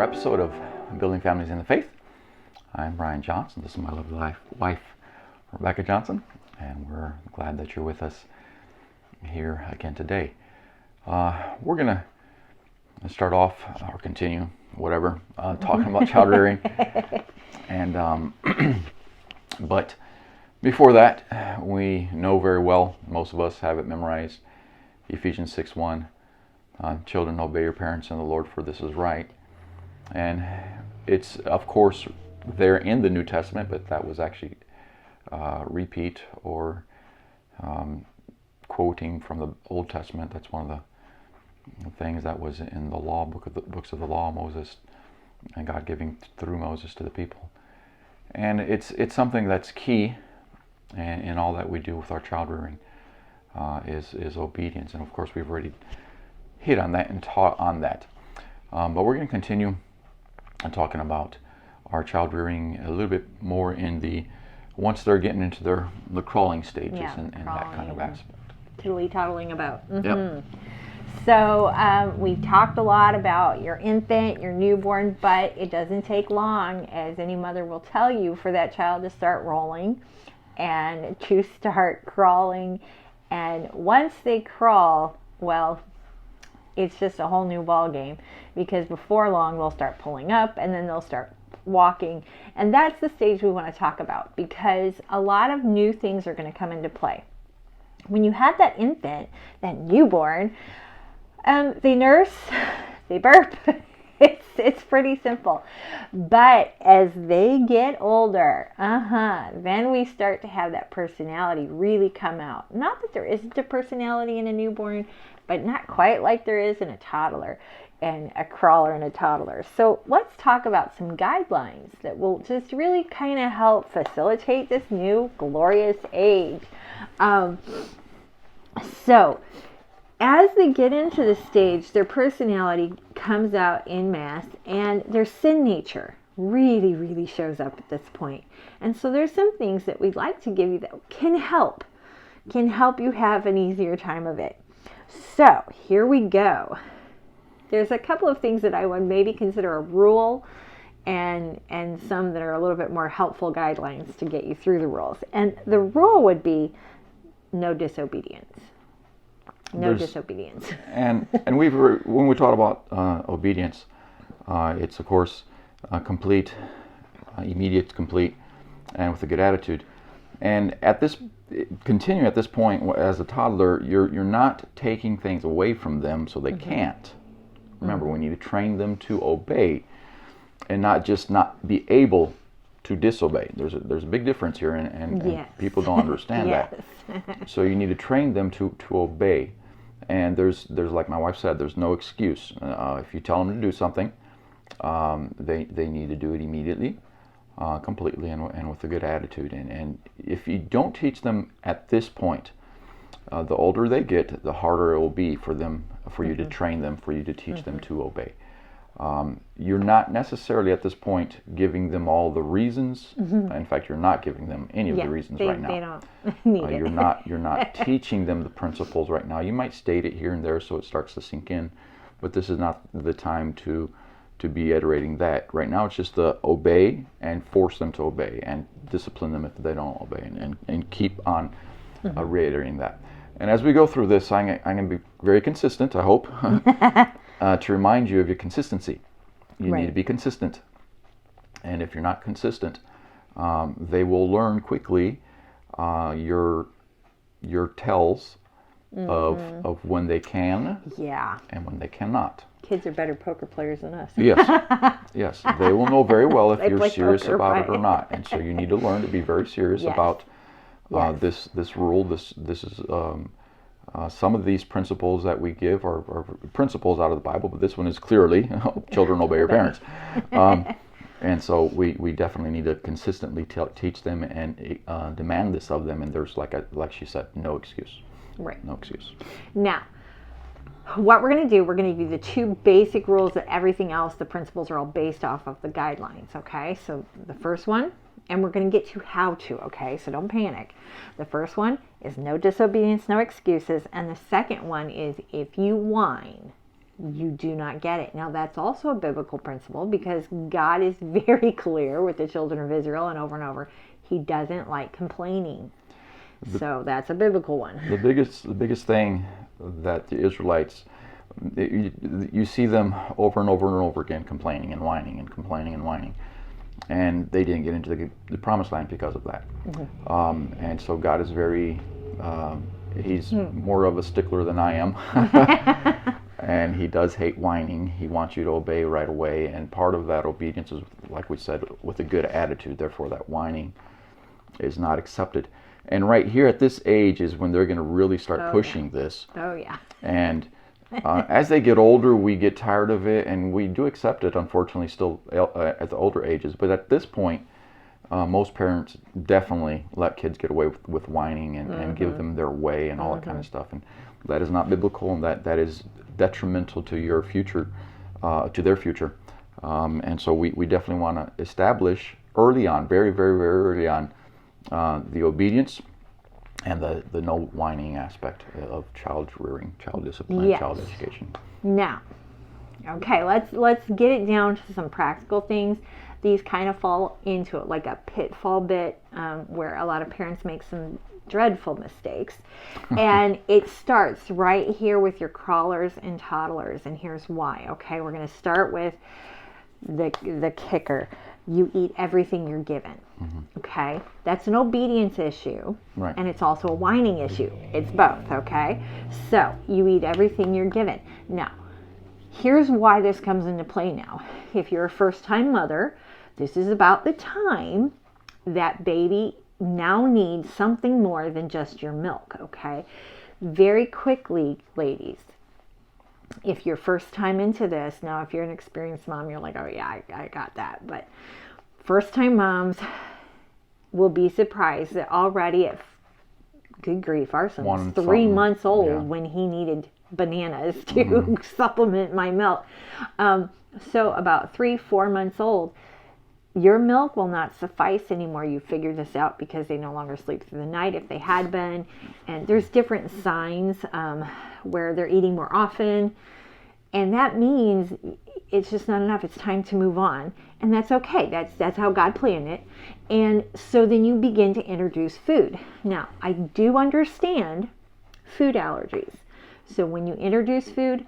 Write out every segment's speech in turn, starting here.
episode of Building Families in the Faith. I'm Brian Johnson. This is my lovely wife, Rebecca Johnson, and we're glad that you're with us here again today. We're going to start off, or continue, whatever, talking about child rearing. And but before that, we know very well, most of us have it memorized, Ephesians 6:1. Children, obey your parents in the Lord, for this is right. And it's, of course, there in the New Testament, but that was actually repeat or quoting from the Old Testament. That's one of the things that was in the law, books of the law, Moses, and God giving through Moses to the people. And it's something that's key in all that we do with our child rearing, is obedience. And of course, we've already hit on that and taught on that. But we're going to continue talking about our child rearing a little bit more in once they're getting into the crawling stages and that kind of aspect. Tiddly-toddling about. Mm-hmm. Yep. So we talked a lot about your infant, your newborn, but it doesn't take long, as any mother will tell you, for that child to start rolling and to start crawling. And once they crawl, well, it's just a whole new ball game, because before long they'll start pulling up and then they'll start walking. And that's the stage we want to talk about, because a lot of new things are going to come into play. When you have that infant, that newborn, they nurse, they burp. It's pretty simple. But as they get older, then we start to have that personality really come out. Not that there isn't a personality in a newborn, but not quite like there is in a toddler, and a crawler and a toddler. So let's talk about some guidelines that will just really kind of help facilitate this new glorious age. So as they get into the stage, their personality comes out in mass, and their sin nature really, really shows up at this point. And so there's some things that we'd like to give you that can help you have an easier time of it. So here we go. There's a couple of things that I would maybe consider a rule, and some that are a little bit more helpful guidelines to get you through the rules. And the rule would be no disobedience. Disobedience. And when we talk about obedience, it's of course complete, immediate, complete, and with a good attitude. And at this point, as a toddler, you're not taking things away from them so they can't. Remember, we need to train them to obey, and not just not be able to disobey. There's a big difference here, and people don't understand that. So you need to train them to obey. And there's like my wife said, there's no excuse. If you tell them to do something, they need to do it immediately, completely, and with a good attitude. And if you don't teach them at this point, the older they get, the harder it will be for you to train them, for you to teach them to obey. You're not necessarily at this point giving them all the reasons. In fact, you're not giving them any of the reasons right now. They don't need it. You're not teaching them the principles right now. You might state it here and there so it starts to sink in, but this is not the time to be iterating that. Right now, it's just to obey and force them to obey, and discipline them if they don't obey, and keep on reiterating that. And as we go through this, I'm going to be very consistent, I hope, to remind you of your consistency. You need to be consistent. And if you're not consistent, they will learn quickly your tells of when they can and when they cannot. Kids are better poker players than us. Yes, they will know very well if you're serious about it or not. And so you need to learn to be very serious about this rule. This is some of these principles that we give are principles out of the Bible, but this one is clearly children, obey your parents. And so we definitely need to consistently teach them and demand this of them. And there's, like she said, no excuse. Right. No excuse. Now, what we're going to do, we're going to give you the two basic rules that everything else, the principles are all based off of the guidelines, okay? So the first one, and we're going to get to how to, okay? So don't panic. The first one is no disobedience, no excuses. And the second one is if you whine, you do not get it. Now, that's also a biblical principle because God is very clear with the children of Israel and over. He doesn't like complaining. So that's a biblical one. The biggest thing that the Israelites, you see them over and over and over again complaining and whining and complaining and whining. And they didn't get into the promised land because of that. And so God is very, he's more of a stickler than I am. And he does hate whining. He wants you to obey right away. And part of that obedience is, like we said, with a good attitude. Therefore, that whining is not accepted. And right here at this age is when they're going to really start pushing this. Oh, yeah. And as they get older, we get tired of it, and we do accept it, unfortunately, still at the older ages. But at this point, most parents definitely let kids get away with whining and give them their way and all that kind of stuff. And that is not biblical, and that is detrimental to your future, to their future. And so we definitely want to establish early on, very, very, very early on, the obedience and the no whining aspect of child rearing, child discipline, Yes. child education. Now, okay, let's get it down to some practical things. These kind of fall into it like a pitfall bit where a lot of parents make some dreadful mistakes. And it starts right here with your crawlers and toddlers, and here's why. Okay, we're going to start with the kicker. You eat everything you're given. Okay, that's an obedience issue, Right. and it's also a whining issue. It's both. Okay, so you eat everything you're given. Now, here's why this comes into play now. If you're a first-time mother, this is about the time that baby now needs something more than just your milk. Okay, very quickly, ladies, if you're first time into this, now if you're an experienced mom, you're like, oh yeah, I got that. But first time moms will be surprised that already at, good grief, our son was 3 months old when he needed bananas to supplement my milk. So about 3-4 months old, your milk will not suffice anymore. You figure this out because they no longer sleep through the night if they had been. And there's different signs where they're eating more often. And that means it's just not enough. It's time to move on. And that's okay. That's how God planned it. And so then you begin to introduce food. Now, I do understand food allergies. So when you introduce food,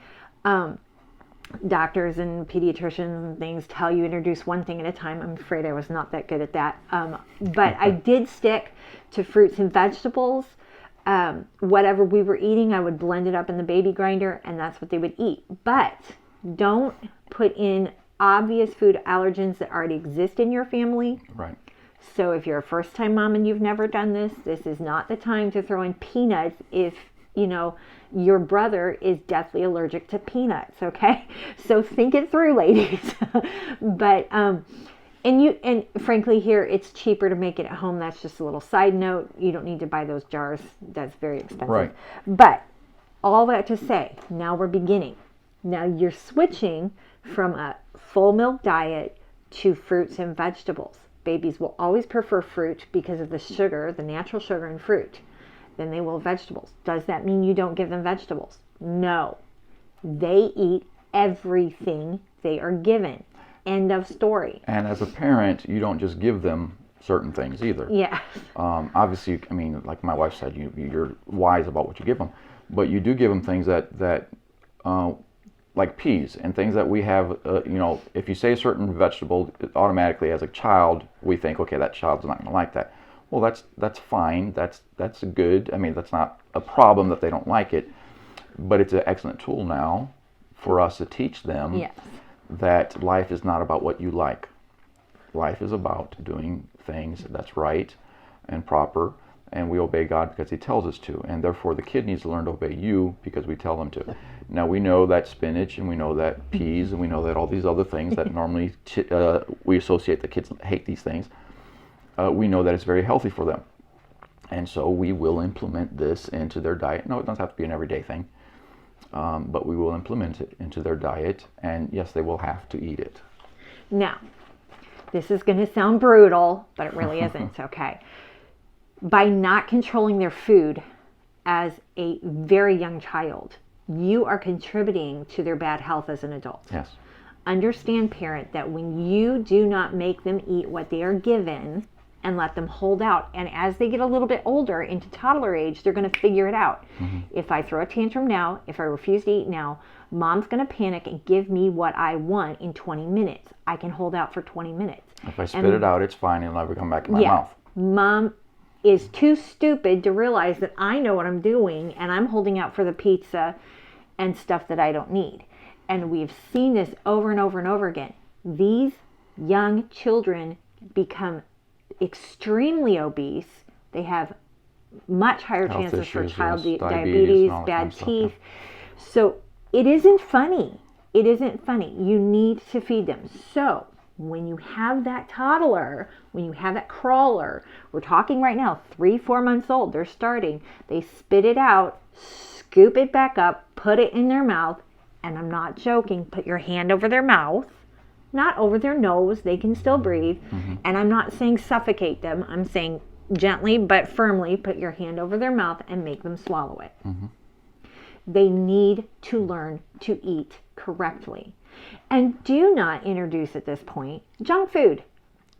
doctors and pediatricians and things tell you introduce one thing at a time. I'm afraid I was not that good at that. But I did stick to fruits and vegetables. Whatever we were eating, I would blend it up in the baby grinder, and that's what they would eat. But don't put in obvious food allergens that already exist in your family. Right. So if you're a first-time mom and you've never done this, this is not the time to throw in peanuts if, you know, your brother is deathly allergic to peanuts, okay? So think it through, ladies. But and frankly here it's cheaper to make it at home. That's just a little side note. You don't need to buy those jars. That's very expensive. Right. But all that to say, now we're beginning. Now you're switching from a full milk diet to fruits and vegetables. Babies will always prefer fruit because of the sugar, the natural sugar in fruit. Then they will vegetables. Does that mean you don't give them vegetables? No. They eat everything they are given. End of story. And as a parent, you don't just give them certain things either. Yeah. Obviously, I mean, like my wife said, you're wise about what you give them, but you do give them things that like peas and things that we have. You know, if you say a certain vegetable, automatically as a child we think, okay, that child's not going to like that. Well, that's fine. That's good. I mean, that's not a problem that they don't like it, but it's an excellent tool now for us to teach them. Yes. That life is not about what you like. Life is about doing things that's right and proper, and we obey God because He tells us to, and therefore the kid needs to learn to obey you because we tell them to. Now we know that spinach, and we know that peas, and we know that all these other things that normally we associate the kids hate these things. We know that it's very healthy for them, and so we will implement this into their diet. No, it doesn't have to be an everyday thing. But we will implement it into their diet, and yes, they will have to eat it. Now, this is going to sound brutal, but it really isn't, okay? By not controlling their food as a very young child, you are contributing to their bad health as an adult. Yes. Understand, parent, that when you do not make them eat what they are given and let them hold out, and as they get a little bit older into toddler age, they're going to figure it out. If I throw a tantrum now, if I refuse to eat now, mom's going to panic and give me what I want in 20 minutes. I can hold out for 20 minutes. If I spit it out, it's fine. It'll never come back in my mouth. Mom is too stupid to realize that I know what I'm doing and I'm holding out for the pizza and stuff that I don't need. And we've seen this over and over and over again. These young children become extremely obese. They have much higher chances for child diabetes, bad teeth. So it isn't funny. It isn't funny. You need to feed them. So when you have that toddler, when you have that crawler, we're talking right now, 3-4 months old, they're starting, they spit it out, scoop it back up, put it in their mouth, and I'm not joking, put your hand over their mouth, not over their nose, they can still breathe, and I'm not saying suffocate them, I'm saying gently but firmly put your hand over their mouth and make them swallow it. They need to learn to eat correctly. And do not introduce at this point junk food.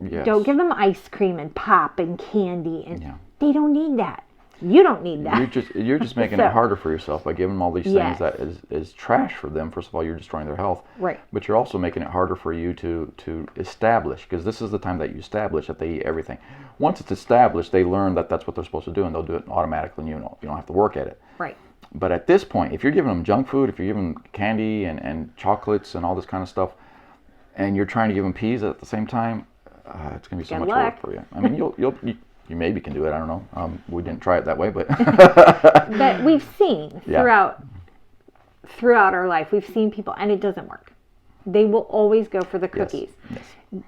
Yes. Don't give them ice cream and pop and candy, and they don't need that. You don't need that. You're just making it harder for yourself by giving them all these things that is trash for them. First of all, you're destroying their health. Right. But you're also making it harder for you to establish, because this is the time that you establish that they eat everything. Once it's established, they learn that that's what they're supposed to do, and they'll do it automatically, and you don't have to work at it. Right. But at this point, if you're giving them junk food, if you're giving them candy and chocolates and all this kind of stuff, and you're trying to give them peas at the same time, it's going to be so much work for you. I mean, you maybe can do it. I don't know. We didn't try it that way, but but we've seen throughout our life, we've seen people, and it doesn't work. They will always go for the cookies. Yes.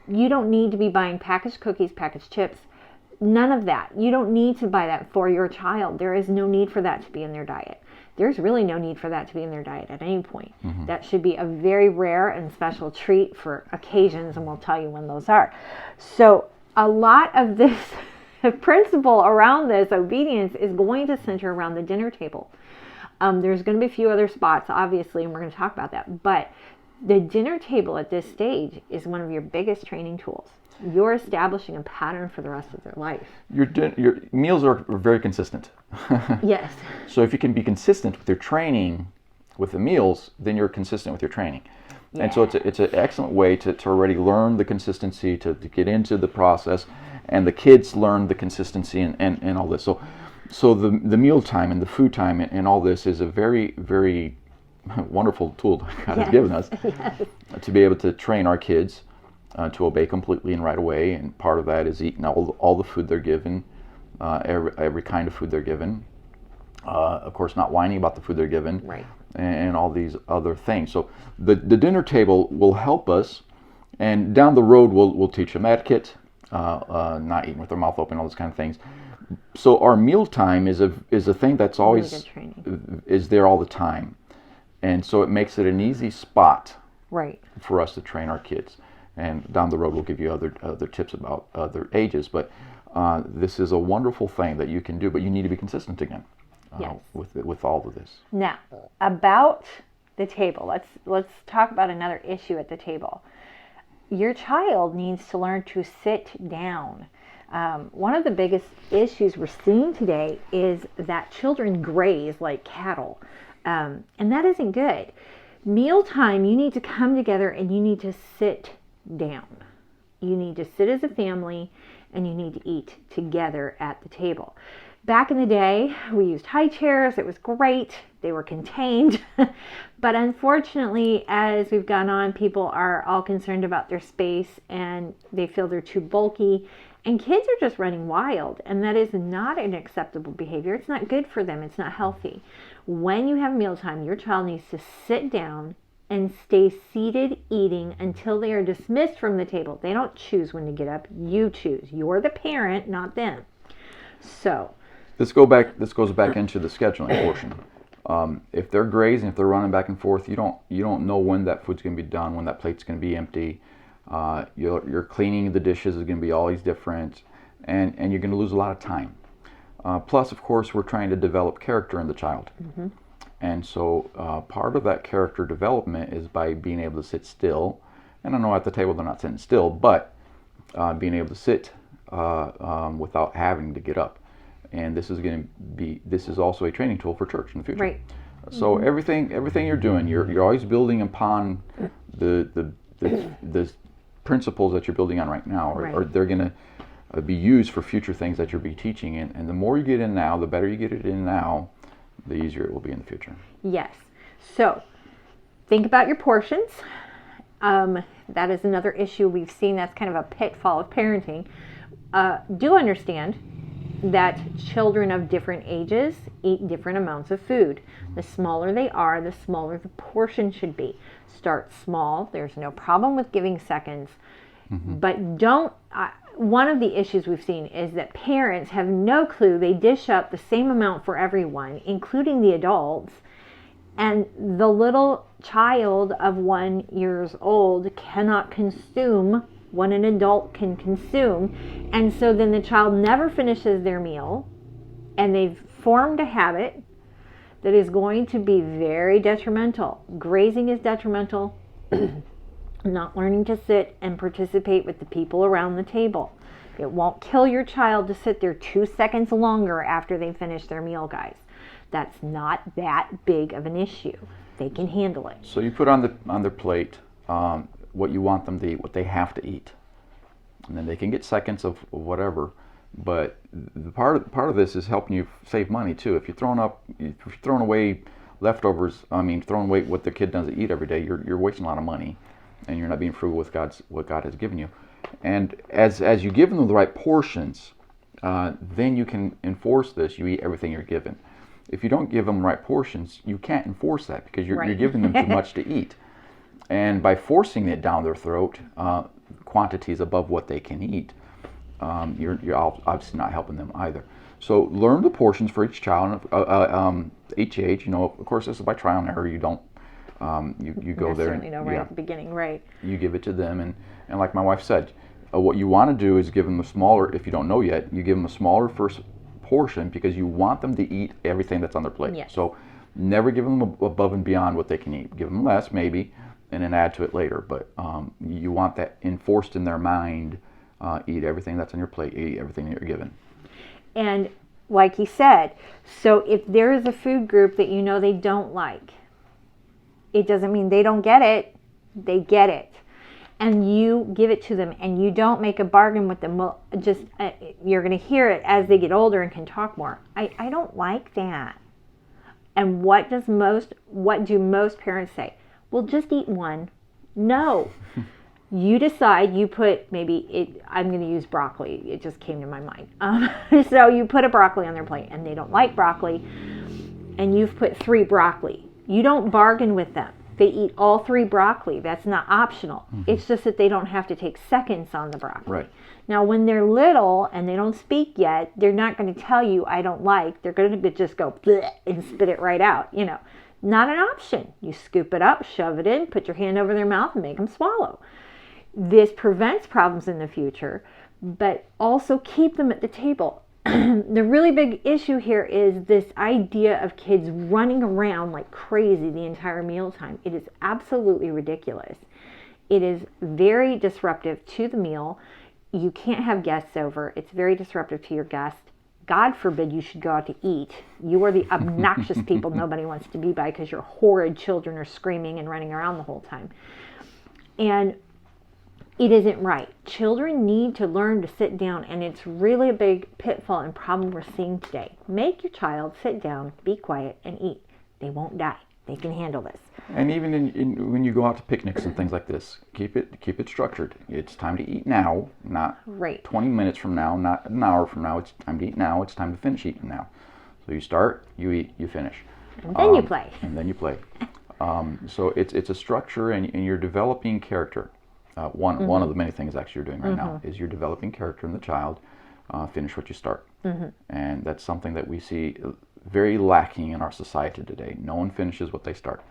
You don't need to be buying packaged cookies, packaged chips. None of that. You don't need to buy that for your child. There is no need for that to be in their diet. There's really no need for that to be in their diet at any point. That should be a very rare and special treat for occasions, and we'll tell you when those are. So a lot of this principle around this obedience is going to center around the dinner table. There's going to be a few other spots, obviously, and we're going to talk about that. But the dinner table at this stage is one of your biggest training tools. You're establishing a pattern for the rest of their life. Your meals are very consistent. Yes. So if you can be consistent with your training with the meals, then you're consistent with your training. Yeah. And so it's an excellent way to already learn the consistency, to get into the process, and the kids learn the consistency and all this. So the meal time and the food time and all this is a very, very wonderful tool God has given us to be able to train our kids to obey completely and right away, and part of that is eating all the food they're given, every kind of food they're given. Of course, not whining about the food they're given, right, and all these other things. So the dinner table will help us, and down the road we'll teach them etiquette, not eating with their mouth open, all those kind of things. So our meal time is a thing that's always is there all the time, and so it makes it an easy spot, right, for us to train our kids. And down the road, we'll give you other tips about other ages. But this is a wonderful thing that you can do, but you need to be consistent again with all of this. Now, about the table, let's talk about another issue at the table. Your child needs to learn to sit down. One of the biggest issues we're seeing today is that children graze like cattle, and that isn't good. Mealtime, you need to come together and you need to sit down. You need to sit as a family and you need to eat together at the table. Back in the day, we used high chairs. It was great. They were contained. But unfortunately, as we've gone on, people are all concerned about their space and they feel they're too bulky. And kids are just running wild. And that is not an acceptable behavior. It's not good for them. It's not healthy. When you have mealtime, your child needs to sit down and stay seated eating until they are dismissed from the table. They don't choose when to get up. You choose. You're the parent, not them. So this goes back into the scheduling portion. If they're grazing, if they're running back and forth, you don't know when that food's going to be done, when that plate's going to be empty. Your cleaning the dishes is going to be always different, and you're going to lose a lot of time. Plus, of course, we're trying to develop character in the child. And so part of that character development is by being able to sit still. And I know at the table they're not sitting still, but being able to sit without having to get up. And this is also a training tool for church in the future. Right. So everything you're doing, you're always building upon the principles that you're building on right now, or they're going to be used for future things that you'll be teaching. And the more you get in now, the better you get it in now, the easier it will be in the future. Yes. So think about your portions. That is another issue we've seen. That's kind of a pitfall of parenting. Do understand that children of different ages eat different amounts of food. The smaller they are, the smaller the portion should be. Start small. There's no problem with giving seconds. But don't, one of the issues we've seen is that parents have no clue. They dish up the same amount for everyone, including the adults. And the little child of 1 year old cannot consume what an adult can consume. And so then the child never finishes their meal, and they've formed a habit that is going to be very detrimental. Grazing is detrimental. Not learning to sit and participate with the people around the table. It won't kill your child to sit there 2 seconds longer after they finish their meal, guys. That's not that big of an issue. They can handle it. So you put on their plate what you want them to eat, what they have to eat, and then they can get seconds of whatever. But the part of this is helping you save money too. If you're throwing away leftovers, throwing away what the kid doesn't eat every day, you're wasting a lot of money, and you're not being frugal with what God has given you. And as you give them the right portions, then you can enforce this. You eat everything you're given. If you don't give them the right portions, you can't enforce that because you're giving them too much to eat. And by forcing it down their throat, quantities above what they can eat, you're obviously not helping them either. So learn the portions for each child, each age. Of course, this is by trial and error. You don't, you go there and know right at the beginning, right? You give it to them, and like my wife said, what you want to do is give them a smaller. If you don't know yet, you give them a smaller first portion because you want them to eat everything that's on their plate. Yes. So never give them above and beyond what they can eat. Give them less maybe, and then add to it later. But you want that enforced in their mind. Eat everything that's on your plate. Eat everything that you're given. And like he said, so if there is a food group that you know they don't like, it doesn't mean they don't get it. They get it. And you give it to them, and you don't make a bargain with them. Well, just you're going to hear it as they get older and can talk more. I don't like that. And what do most parents say? Well, just eat one. No. You decide, you put I'm going to use broccoli. It just came to my mind. So you put a broccoli on their plate, and they don't like broccoli, and you've put 3 broccoli. You don't bargain with them. They eat all 3 broccoli. That's not optional. Mm-hmm. It's just that they don't have to take seconds on the broccoli. Right. Now, when they're little and they don't speak yet, they're not going to tell you, I don't like. They're going to just go bleh and spit it right out. Not an option. You scoop it up, shove it in, put your hand over their mouth, and make them swallow. This prevents problems in the future, but also keep them at the table. The really big issue here is this idea of kids running around like crazy the entire mealtime. It is absolutely ridiculous. It is very disruptive to the meal. You can't have guests over. It's very disruptive to your guests. God forbid you should go out to eat. You are the obnoxious people nobody wants to be by because your horrid children are screaming and running around the whole time. And it isn't right. Children need to learn to sit down, and it's really a big pitfall and problem we're seeing today. Make your child sit down, be quiet, and eat. They won't die. They can handle this. And even when you go out to picnics and things like this, keep it structured. It's time to eat now, not 20 minutes from now, not an hour from now. It's time to eat now. It's time to finish eating now. So you start, you eat, you finish. And then you play. And then you play. So it's a structure, and you're developing character. One of the many things actually you're doing right now is you're developing character in the child. Finish what you start. And that's something that we see very lacking in our society today. No one finishes what they start.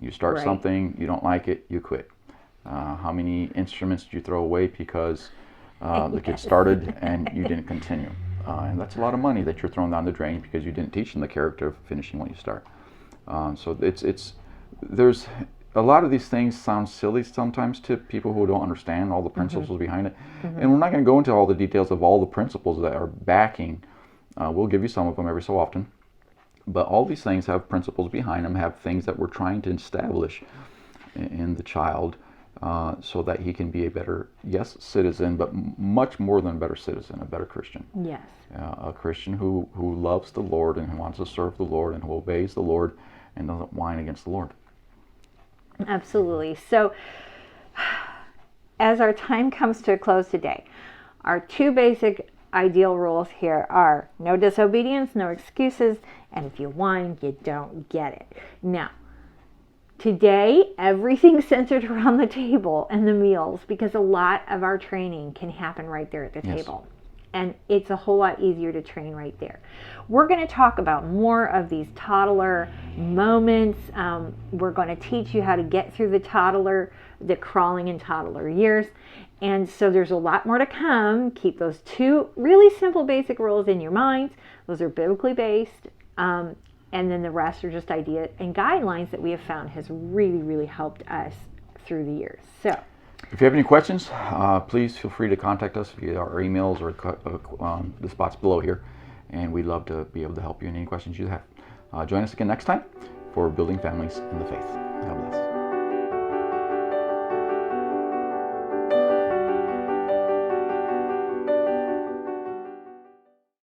You start something, you don't like it, you quit. How many instruments did you throw away because the kid started and you didn't continue? And that's a lot of money that you're throwing down the drain because you didn't teach them the character of finishing what you start. So there's a lot of these things sound silly sometimes to people who don't understand all the principles behind it. And we're not going to go into all the details of all the principles that are backing. We'll give you some of them every so often. But all these things have principles behind them, have things that we're trying to establish in the child so that he can be a better, yes, citizen, but much more than a better citizen, a better Christian. Yes. A Christian who loves the Lord and who wants to serve the Lord and who obeys the Lord and doesn't whine against the Lord. Absolutely. So, as our time comes to a close today, our two basic ideal rules here are no disobedience, no excuses, and if you whine, you don't get it. Now, today, everything's centered around the table and the meals because a lot of our training can happen right there at the table. And it's a whole lot easier to train right there. We're going to talk about more of these toddler moments. We're going to teach you how to get through the crawling and toddler years. And so there's a lot more to come. Keep those two really simple basic rules in your minds. Those are biblically based. And then the rest are just ideas and guidelines that we have found has really, really helped us through the years. So, if you have any questions, please feel free to contact us via our emails or the spots below here. And we'd love to be able to help you in any questions you have. Join us again next time for Building Families in the Faith. God bless.